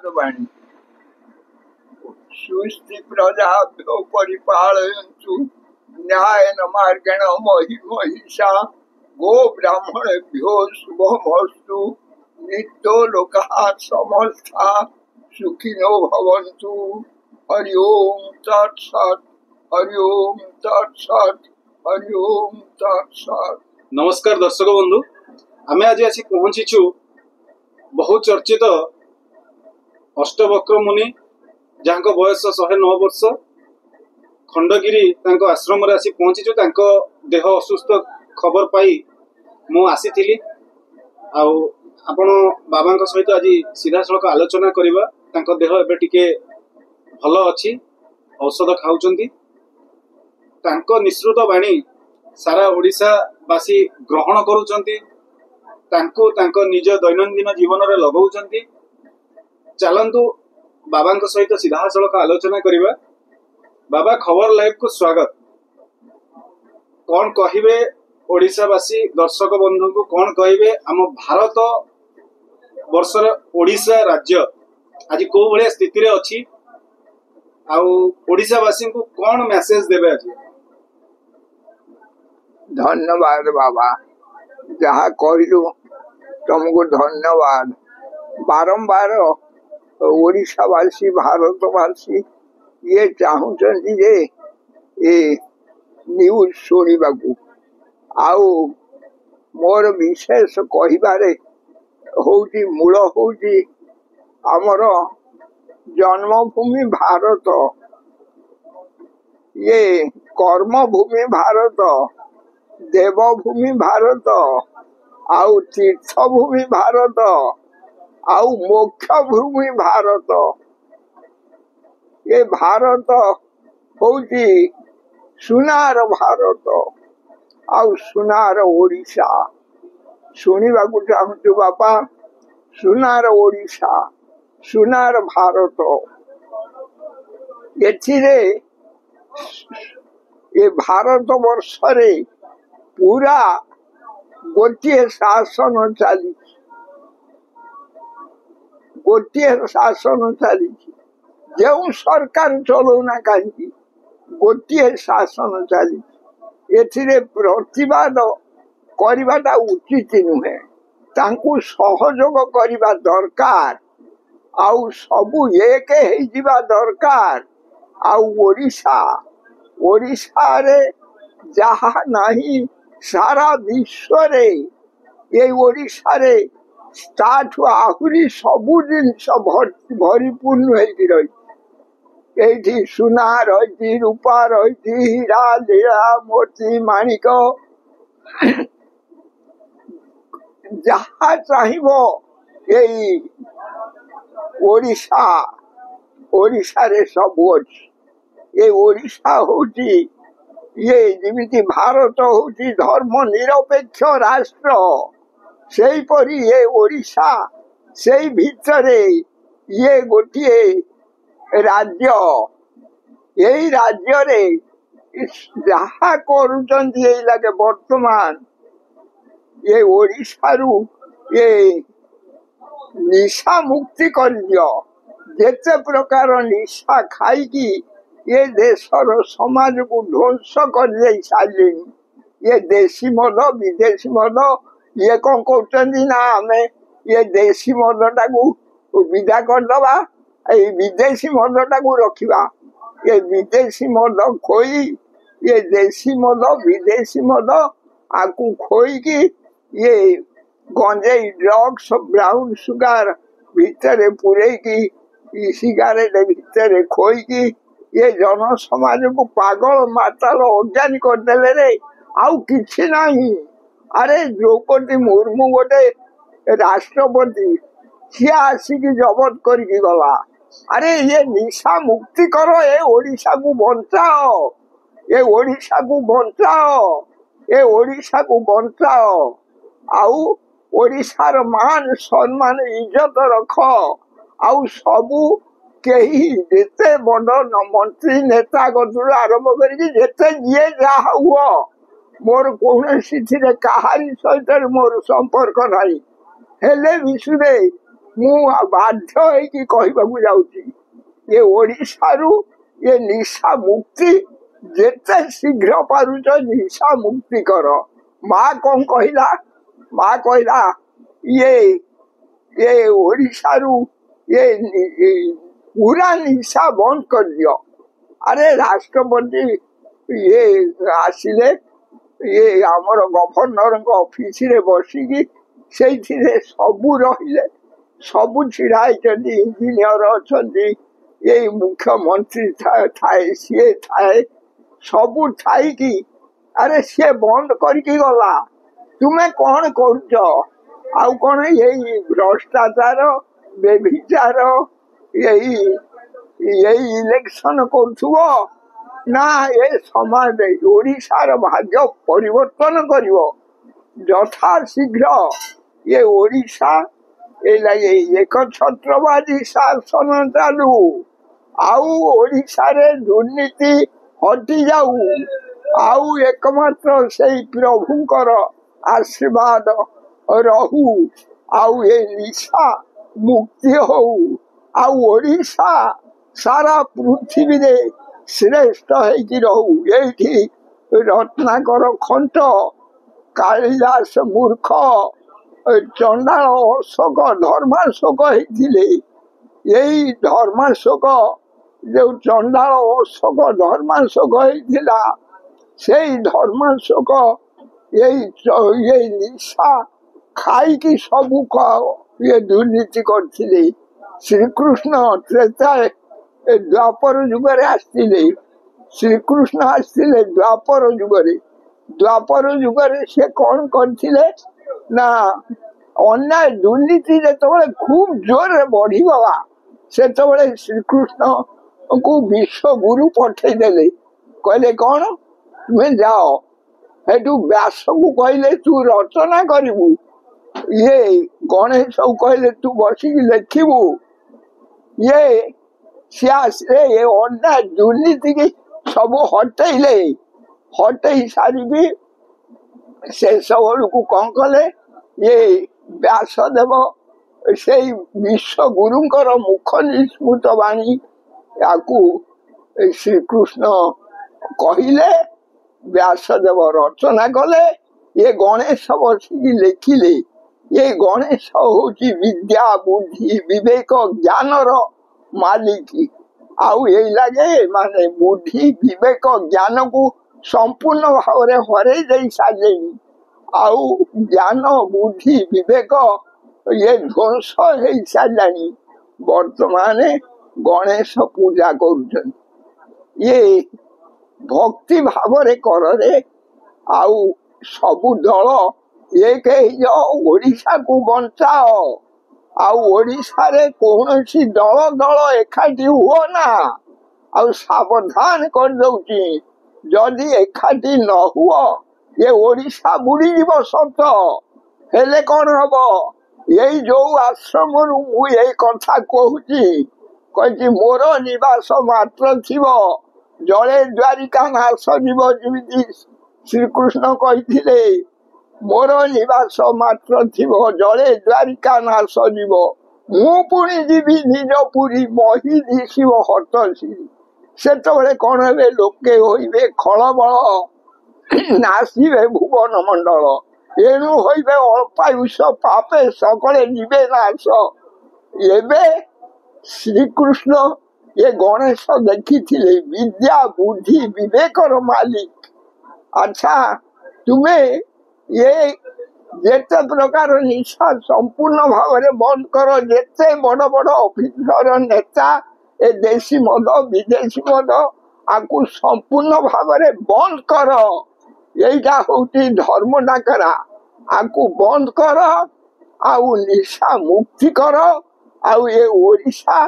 वाणी सुस्ति प्रजाभ्यो परिपालयन्तु न्यायेन मार्गेण महि महिषा गो ब्राह्मणेभ्यो शुभमस्तु नित्यो लोकाः समस्ता सुखिनो भवन्तु। हरि ओम तत्सत् हरि ओम तत्सत् हरि ओम तत्सत्। नमस्कार दर्शक बंधु, आमे आज आसी पहुंचीचु बहुचर्चित अष्टवक्र मुनि जहाँ बयस 109 वर्ष खंडगिरी आश्रम आसी पहुंचीचु। देह असुस्थ खबर पाई मु आसी आपण बाबा सहित आज सीधा सड़क आलोचना करवा। देह एबे टिके भल अच्छी, औषध खाऊचंती। निश्रुत वाणी सारा ओडिशावासी ग्रहण करुचंती, निज दैनंदिन जीवन रे लगाउचंती। चलंतु बाबा सहित सीधा सड़क आलोचना करवा। बाबा खबर लाइव को स्वागत। कौन कहिबे ओडिशावासी दर्शक बंधु को कौन कहिबे आम भारत वर्षर ओडिशा राज्य आज को भले स्थिति रे अछि आउ ओडिशावासी को कौन मेसेज देबे आज? धन्यवाद बाबा, जहाँ कहलु तुमको धन्यवाद। बारंबार ओडिशावासी भारतवासी ये चाहूचंती जे ए न्यूज शुणिबाकू। आउ मोर विशेष कहिबारे होउची मूल होउची आमर जन्मभूमि भारत, ये कर्मभूमि भारत, देवभूमि भारत, आउ तीर्थभूमि भारत, आउ मोक्ष भूमि भारत। ये भारत होउची सुनार भारत आउ सुनार ओडिशा। शुणिबाकू चाहूँ बापा, सुनार ओडिशा सुनार भारत। ये भारत वर्ष रे पूरा गोटे शासन चली, गोटे शासन चली। जो सरकार चलौना कहीं गोटे शासन चली। एथिरे प्रतिवाद करवाटा उचित नुहे, तांकु सहयोग करवा दरकार। आउ सबु एक हेजिबा दरकार। आउ ओडिशा रे जहा नहीं सारा विश्व रे ये ओडिशा रे ताठु आहुरी सबु जिनिस भरिपूर्ण होई रही। एठी सुना रही, रूपा रही, हीरा लीला मोती माणिक जहा चाहिबो यही ओडिशा रे सबु अछि। ये ओडिशा होची ये जिमिति भारत होची धर्म निरपेक्ष राष्ट्र, सेही परी ये ओडिशा सेही भितरे ये गोटिए राज्य। यही राज्य रे जहा करुचंती यही लगे वर्तमान ये ओडिशा रु ये निशा मुक्ति कर दियो। जेते प्रकार निशा खाई की ये देशर समाज को ध्वंस कर दे सारे। ये देशी मद विदेशी मद ये कौन कहते ना हमें ये देशी मदटा को विदा कर दबा, विदेशी मदटा को रखा। ये विदेशी मद खोई, ये देशी मद विदेशी मद आकु खोई की ये गंजेई ड्रग्स ब्राउन सुगार भितर पुरे की सिगारेट भितर खोई की ये जन समाज को पागल माताल अज्ञानी करदेले रे। आउ किछि नहीं। अरे द्रौपदी मुर्मू गोटे राष्ट्रपति सी आसिक जबत करके गला। अरे ये निशा मुक्ति करो, ये ओडिशा को बचाओ, ये ओडिशा को बचाओ, ये ओडिशा को बचाओ। आउ ओडिशार मान सम्मान इज्जत रख। आउ सबू कही जेते बड़ मंत्री नेता गठन आरंभ करते ये जहा हुआ मोर कौन कहारी सहित मोर संपर्क नहीं। हेले विषय ମୁଁ ବାଧ୍ୟ ହେଇକି କହିବାକୁ ଯାଉଛି ଏ ଓଡିଶାରୁ ଏ ନିଶା ମୁକ୍ତି ଯେତେ ଶୀଘ୍ର ପାରୁଛ ନିଶା ମୁକ୍ତି କର। ମା କଣ କହିଲା? ମା କହିଲା ये ओडिशारू ये पूरा निशा बंद कर दियो। अरे राष्ट्रपति ये आसिले ये आमर गवर्नर ऑफिस रे बसिकी से सबू रहिले सबू छिड़ा इंजीनियर अच्छा ये मुख्यमंत्री थाए सी थाए सबू थाई कि अरे सी बंद करके गला तुम्हें कौन कर आउ कौन यही भ्रष्टाचार बेभिचार यही यही इलेक्शन करुव ना ये समाज ओडिशार भाग्य परिवर्तन करिव यथा शीघ्र ये ओडिशा एक छत्रवादी शासन चालू आउ ओडिशा रे दुर्नीति हटि जाऊ आउ एकमात्र से प्रभुंकर आशीर्वाद रहू आउ ये निशा मुक्ति हो आउ ओडिशा सारा पृथ्वी रे श्रेष्ठ है रहू। ये रत्नाकर खंट कालिदास मूर्ख चंडाल अशोक धर्माशोक होते यही धर्माशोक जो चंडाल अशोक धर्माशोक होता से धर्माशोक ये निशा खाई की सबू ये दुर्नीति करथिले। श्रीकृष्ण त्रेता द्वापर जुगरे आसथिले श्रीकृष्ण आसथिले द्वापर जुगरे से कौन करथिले ना अन्याय दुर्नीति जेतबेले खूब जोर बढ़ी गला सेतबेले श्रीकृष्ण को विश्व गुरु पठे देले कहले कौन तुम्हें जाओ हेतु व्यास को कहले तू रचना करिबू ये गणेश को कहले तू बसिकी लिखिबू ये सियासरे ये अन्याय दुर्नीति की सब हटेले हटई सारी से सब को कौन कले ये व्यासदेव से विश्व गुरुंकर मुख निस्मृत वाणी या श्रीकृष्ण कहले व्यासदेव रचना कले ये गणेश बसिकी लिखिले ये गणेश हूँ विद्या बुद्धि विवेक ज्ञान मालिक आउ ये लगे माने बुद्धि विवेक ज्ञान को संपूर्ण भाव हरे दे सारे आउ ज्ञान बुद्धि विवेक ये ध्वंस हो सारा वर्तमान गणेश पूजा कर ये भक्ति भाव कर आउ सबु दल एक ओडिशा को बचाओ आउ ओडिशा रे कौनसी दल दल एकाठी हुओ ना आउ सावधान कर दउची जदि एकाठी न हुओ ये ओडिशा बुड़ी जीव सत हेले कौन हम यही जो आश्रम रु ये कथा कहूची मोर निवास मात्र थिव जड़े द्वारिका नाश जीव जमी श्रीकृष्ण कहते मोर निवास मात्र थिव जड़े द्वारिका नाश जीव मु पुणी जीवी निज पुरी मही दिशिव हतसी सेतबेले कौन हे लोके होइबे खलबल नासिबे भुवन मंडल एणु होइबे अल्पायुष पापे सकले जीवे नाश एबे श्रीकृष्ण ये गणेश देखी विद्या बुद्धि विवेकर मालिक। अच्छा तुम्हें ये जेते प्रकार निशा संपूर्ण भाव बंद कर जेते बड़ बड़ ऑफिसर नेता ए देशी मद विदेशी मद आपको संपूर्ण भाव बंद कर यहीटा हूँ धर्म डाकरा आपको बंद कर आउ निशा मुक्ति कर आउ ये ओडिशा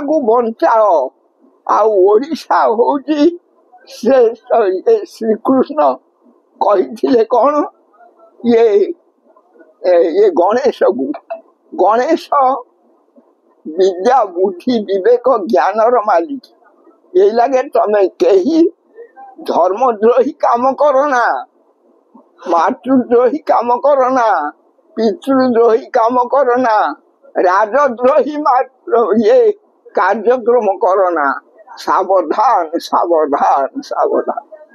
को बचाओ आउ ओडिशा हूँ श्रीकृष्ण कही कौन ये गणेश को गणेश विद्या बुद्धि विवेक ज्ञान मालिक यही लगे तमें कहीं धर्मद्रोही काम करना मातृद्रोही काम करना पितृद्रोही काम करना, राजद्रोही मात्र ये कार्यक्रम करना। सावधान सावधान सावधान।